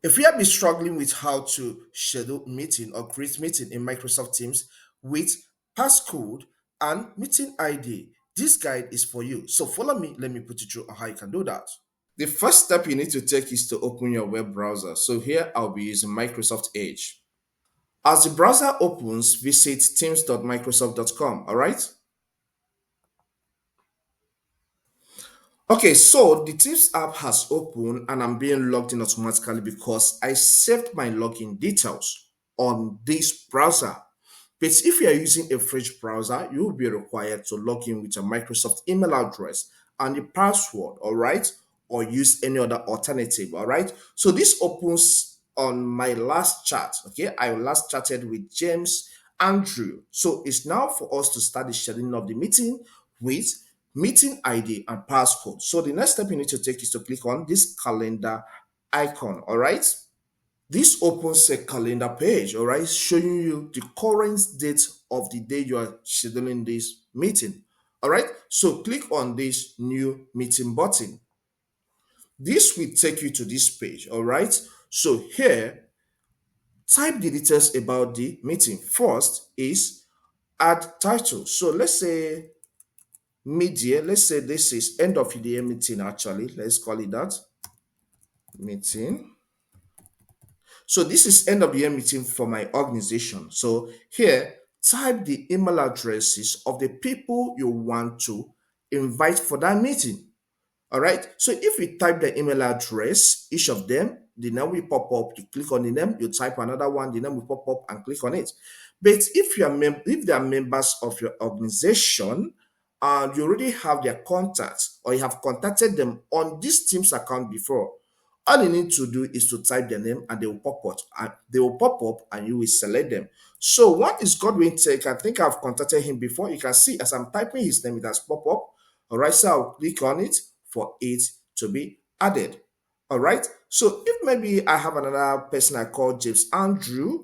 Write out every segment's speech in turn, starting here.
If you have been struggling with how to schedule meeting or create meeting in Microsoft Teams with passcode and meeting ID, this guide is for you. So follow me, let me put you through on how you can do that. The first step you need to take is to open your web browser. So here I'll be using Microsoft Edge. As the browser opens, visit teams.microsoft.com, all right? Okay, so the Teams app has opened and I'm being logged in automatically because I saved my login details on this browser. But if you are using a fresh browser, you will be required to log in with your Microsoft email address and the password, all right? Or use any other alternative, all right? So this opens on my last chat, okay? I last chatted with James Andrew. So it's now for us to start the scheduling of the meeting with meeting ID and passcode. So the next step you need to take is to click on this calendar icon, all right? This opens a calendar page, all right, showing you the current date of the day you are scheduling this meeting. All right, so click on this new meeting button. This will take you to this page, all right. So here, type the details about the meeting. First is add title. So let's say media, let's say this is end of the year meeting actually, let's call it that, meeting. So this is end of the year meeting for my organization. So here, type the email addresses of the people you want to invite for that meeting. All right. So if you type the email address, each of them, the name will pop up. You click on the name, you type another one, the name will pop up and click on it. But if they are members of your organization and you already have their contacts or you have contacted them on this Teams account before, all you need to do is to type their name and they will pop up and they will pop up and you will select them. So what is Godwin take? I think I've contacted him before. You can see as I'm typing his name, it has pop up. All right, so I'll click on it for it to be added. All right. So if maybe I have another person I call James Andrew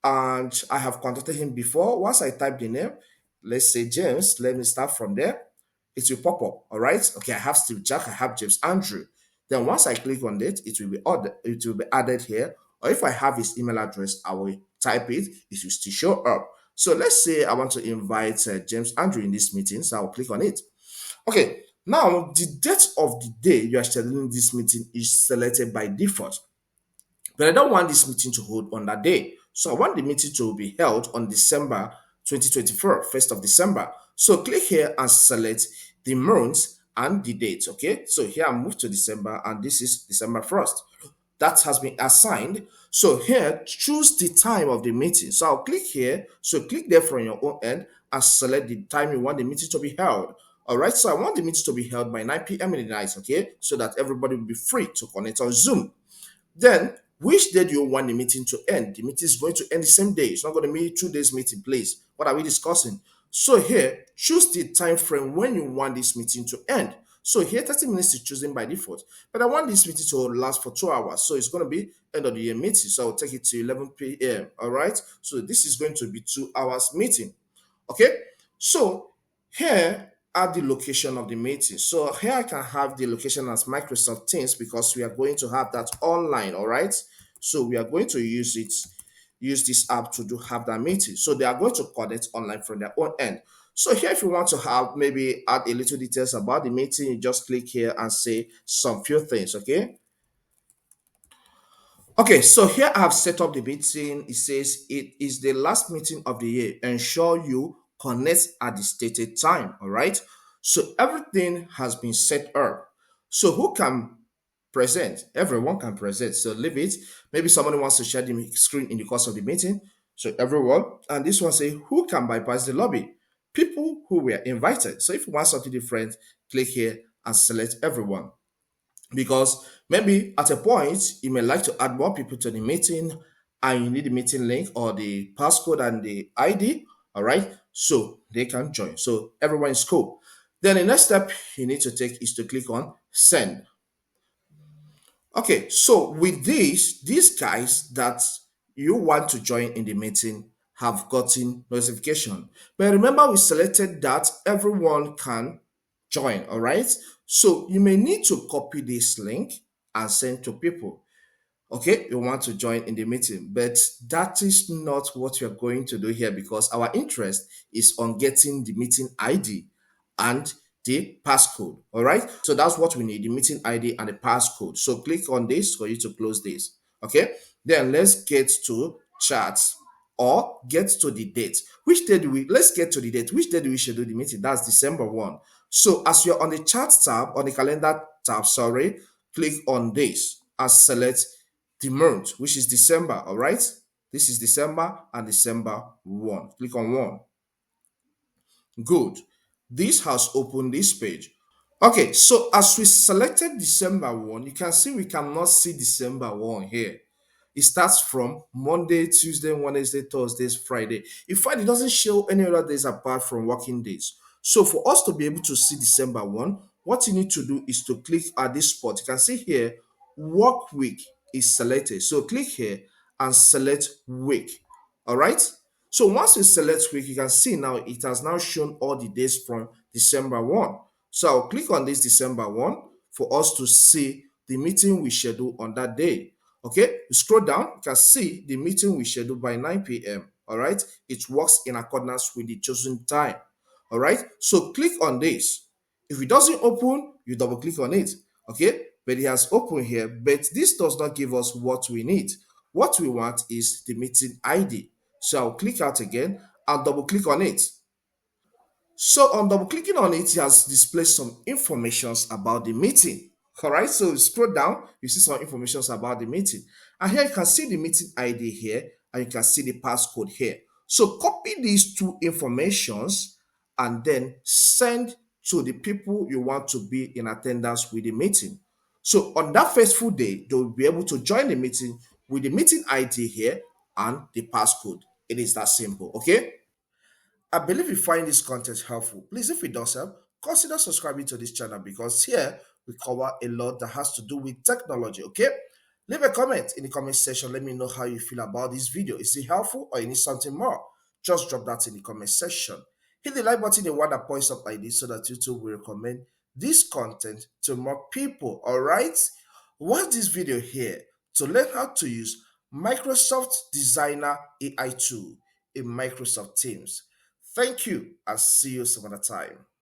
and I have contacted him before, once I type the name, let's say James, let me start from there. It will pop up. All right. Okay, I have Steve Jack, I have James Andrew. Then once I click on it, it will be added here. Or if I have his email address, I will type it. It will still show up. So let's say I want to invite James Andrew in this meeting. So I'll click on it. Okay, now the date of the day you are scheduling this meeting is selected by default. But I don't want this meeting to hold on that day. So I want the meeting to be held on December 2024, 1st of December. So click here and select the month and the date. Okay, so here I move to December and this is December 1st. That has been assigned. So here, choose the time of the meeting. So I'll click here. So click there from your own end and select the time you want the meeting to be held. All right, so I want the meeting to be held by 9 p.m. in the night, okay? So that everybody will be free to connect on Zoom. Then, which day do you want the meeting to end? The meeting is going to end the same day. It's not going to be 2 days meeting, please. What are we discussing? So here, choose the time frame when you want this meeting to end. So here, 30 minutes is chosen by default. But I want this meeting to last for 2 hours. So it's going to be end of the year meeting. So I'll take it to 11 p.m. All right. So this is going to be 2 hours meeting. Okay. So here are the location of the meeting. So here I can have the location as Microsoft Teams because we are going to have that online. All right. So we are going to use this app to do have that meeting. So they are going to connect online from their own end. So here, if you want to have maybe add a little details about the meeting, you just click here and say some few things. Okay. Okay, so here I have set up the meeting. It says it is the last meeting of the year. Ensure you connect at the stated time. All right. So everything has been set up. So who can present? Everyone can present. So leave it. Maybe somebody wants to share the screen in the course of the meeting. So everyone. And this one say who can bypass the lobby? People who were invited. So if you want something different, click here and select everyone because maybe at a point you may like to add more people to the meeting and you need the meeting link or the passcode and the ID. All right, so they can join. So everyone is cool. Then the next step you need to take is to click on send. Okay, so with this, these guys that you want to join in the meeting have gotten notification. But remember, we selected that everyone can join, all right? So you may need to copy this link and send to people. Okay, you want to join in the meeting, but that is not what you're going to do here because our interest is on getting the meeting ID and the passcode. All right, so that's what we need, the meeting ID and the passcode. So click on this for you to close this. Okay, then let's get to charts or get to the date. Which day do we let's get to the date? Which day do we schedule the meeting? That's December 1. So as you're on the chart tab, on the calendar tab, sorry, click on this and select the month, which is December. All right, this is December and December 1. Click on 1. Good. This has opened this page. Okay, so as we selected December 1, you can see we cannot see December 1 here. It starts from Monday, Tuesday, Wednesday, Thursdays, Friday. In fact, it doesn't show any other days apart from working days. So for us to be able to see December 1, what you need to do is to click at this spot. You can see here, work week is selected. So click here and select week. All right. So once you select week, you can see now it has now shown all the days from December 1. So I'll click on this December 1 for us to see the meeting we schedule on that day. Okay, you scroll down, you can see the meeting we scheduled by 9 p.m. All right, it works in accordance with the chosen time. All right, so click on this. If it doesn't open, you double click on it. Okay, but it has opened here, but this does not give us what we need. What we want is the meeting ID. So I'll click out again and double click on it. So on double clicking on it, it has displayed some informations about the meeting. All right, so you scroll down, you see some informations about the meeting. And here you can see the meeting ID here, and you can see the passcode here. So copy these two informations and then send to the people you want to be in attendance with the meeting. So on that first full day, they'll be able to join the meeting with the meeting ID here and the passcode. It is that simple, okay? I believe you find this content helpful. Please, if it does help, consider subscribing to this channel because here we cover a lot that has to do with technology. Okay, leave a comment in the comment section. Let me know how you feel about this video. Is it helpful or you need something more? Just drop that in the comment section. Hit the like button, the one that points up like this, so that YouTube will recommend this content to more people. All right, watch this video here to learn how to use Microsoft Designer AI tool in Microsoft Teams. Thank you and see you some other time.